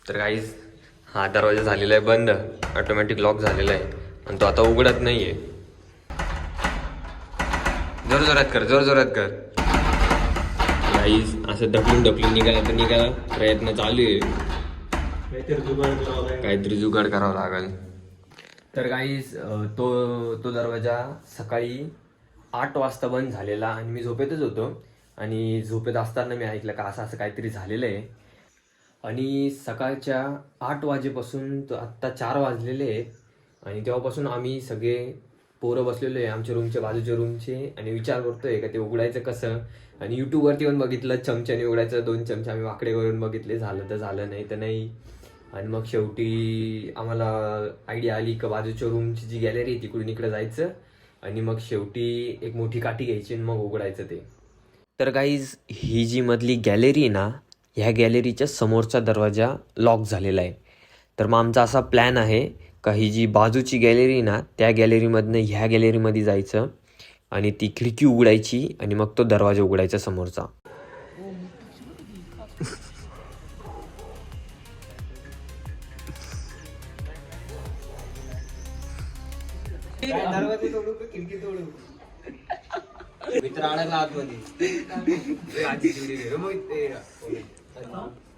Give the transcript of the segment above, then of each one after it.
तर गाईज हा दरवाजा झालेला आहे बंद, ऑटोमॅटिक लॉक झालेला आहे आणि तो आता उघडत नाहीये. जोर जोरात कर, जोर जोरात कर. गाईज असं ढकलून निघायला प्रयत्न चालू आहे. काहीतरी जुगाड करावं लागेल. तर गाईज तो दरवाजा सकाळी 8 वाजता बंद झालेला आणि मी झोपेतच होतो आणि झोपेत असताना मी ऐकलं का असं असं काहीतरी झालेलं आहे. आणि सकाळच्या 8 वाजेपासून तर आत्ता 4 वाजलेले आहेत आणि तेव्हापासून आम्ही सगळे पोरं बसलेलो आहे आमच्या रूमच्या बाजूच्या रूमचे आणि विचार करतोय का ते उघडायचं कसं. आणि यूट्यूबवरती पण बघितलं चमच्याने उघडायचं, 2 चमचे आम्ही वाकडे करून बघितले, झालं तर झालं, नाही तर नाही. आणि मग शेवटी आम्हाला आयडिया आली का बाजूच्या रूमची जी गॅलरी आहे तिकडून इकडे जायचं आणि मग शेवटी एक मोठी काठी घ्यायची आणि मग उघडायचं ते. तर गाईज ही जी मधली गॅलरी ना, ह्या गॅलरीच्या समोरचा दरवाजा लॉक झालेला आहे. तर मग आमचा असा प्लॅन आहे का ही जी बाजूची गॅलरी ना त्या गॅलरीमधनं ह्या गॅलरीमध्ये जायचं आणि ती खिडकी उघडायची आणि मग तो दरवाजा उघडायचा समोरचा. मित्र अडकला आतमध्ये.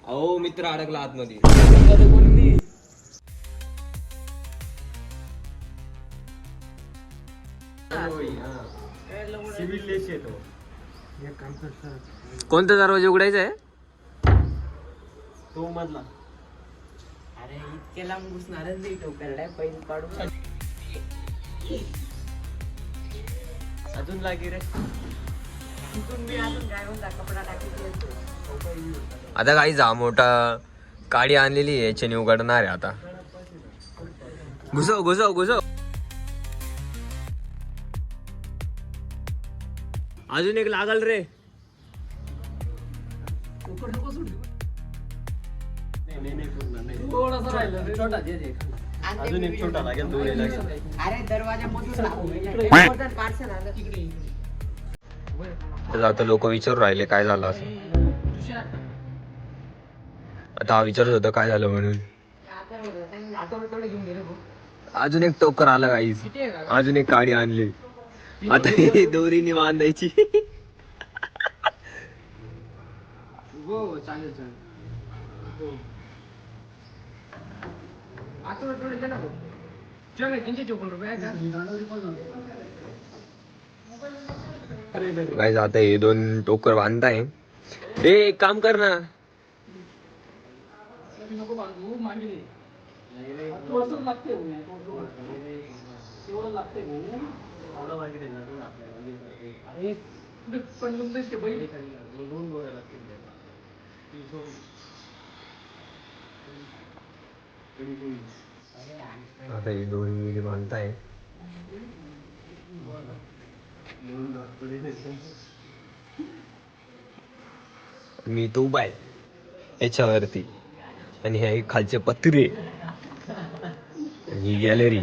अहो मित्र अडकला आतमध्ये. कोणता दरवाजा उघडायचा आहे? तो मधला. अरे इतके लांब घुसणारच नाही टोकरड्या पैन काढून. अजून लागे रे. तिथून मी अजून काय म्हणता कपडा टाकून. आता काही जा मोठा काडी आणलेली आहे, याच्याने उघडणार आहे आता. घुसव घुसव घुसव. अजून एक लागल रे. अजून एक छोटा लागेल, दोन लागेल. अरे दरवाजा पार्सल आलं तिकडे. आता लोक विचारू राहिले काय झालं असं. आता हा विचारत होता काय झालं म्हणून. अजून एक टोकर आला गाईज, अजून एक काडी आणली. आता ही दोरीने बांधायची. गाईज आता हे 2 टोकर बांधताय. एक काम कर ना. आता हे 2 मिनिट बांधताय. मी तो उभा आहे याच्यावरती आणि हे खालचे पत्रे ही गॅलरी.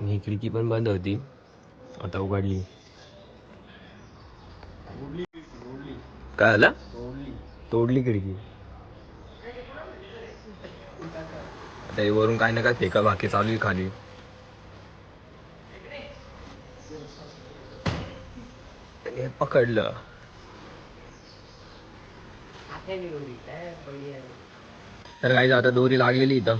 ही खिडकी पण बंद होती, आता उघडली. काय झालं? तोडली खिडकी. आता हे वरून काय ना काय फेका बाकी चालू आहे खाली. हे पकडलं. तर काय आता दोरी लागलेली इथं.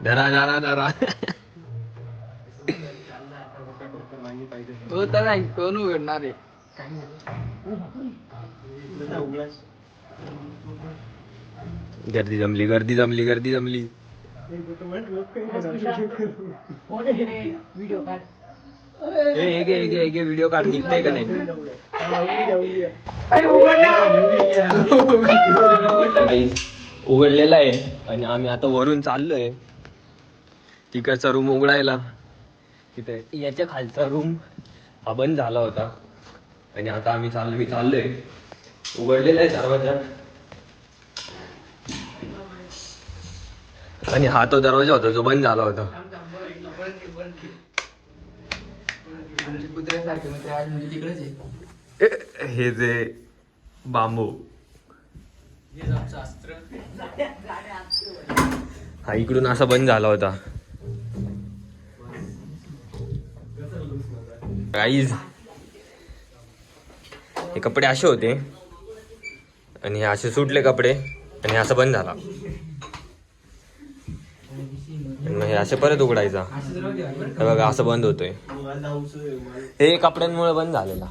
धरा धरा धरा. तो तर नाही, कोण उघडणार आहे? गर्दी जमली, गर्दी जमली, गर्दी जमली. व्हिडिओ काढ. व्हिडिओ काढ, निघतंय का नाही? उघडलेला आहे आणि आम्ही आता वरून चाललोय तिकडचा रूम उघडायला. तिथे याच्या खालचा रूम हा बंद झाला होता आणि आता मी चाललोय उघडलेला आहे दरवाजा आणि हा तो दरवाजा होता जो बंद झाला होता. हे जे बांबू हा इकडून असा बंद झाला होता. गाईज हे कपडे असे होते आणि हे असे सुटले कपडे आणि हे असं बंद झाला आणि मग हे असे परत उघडायचा. हे बघा असं बंद होतोय. हे कपड्यांमुळे बंद झालेला.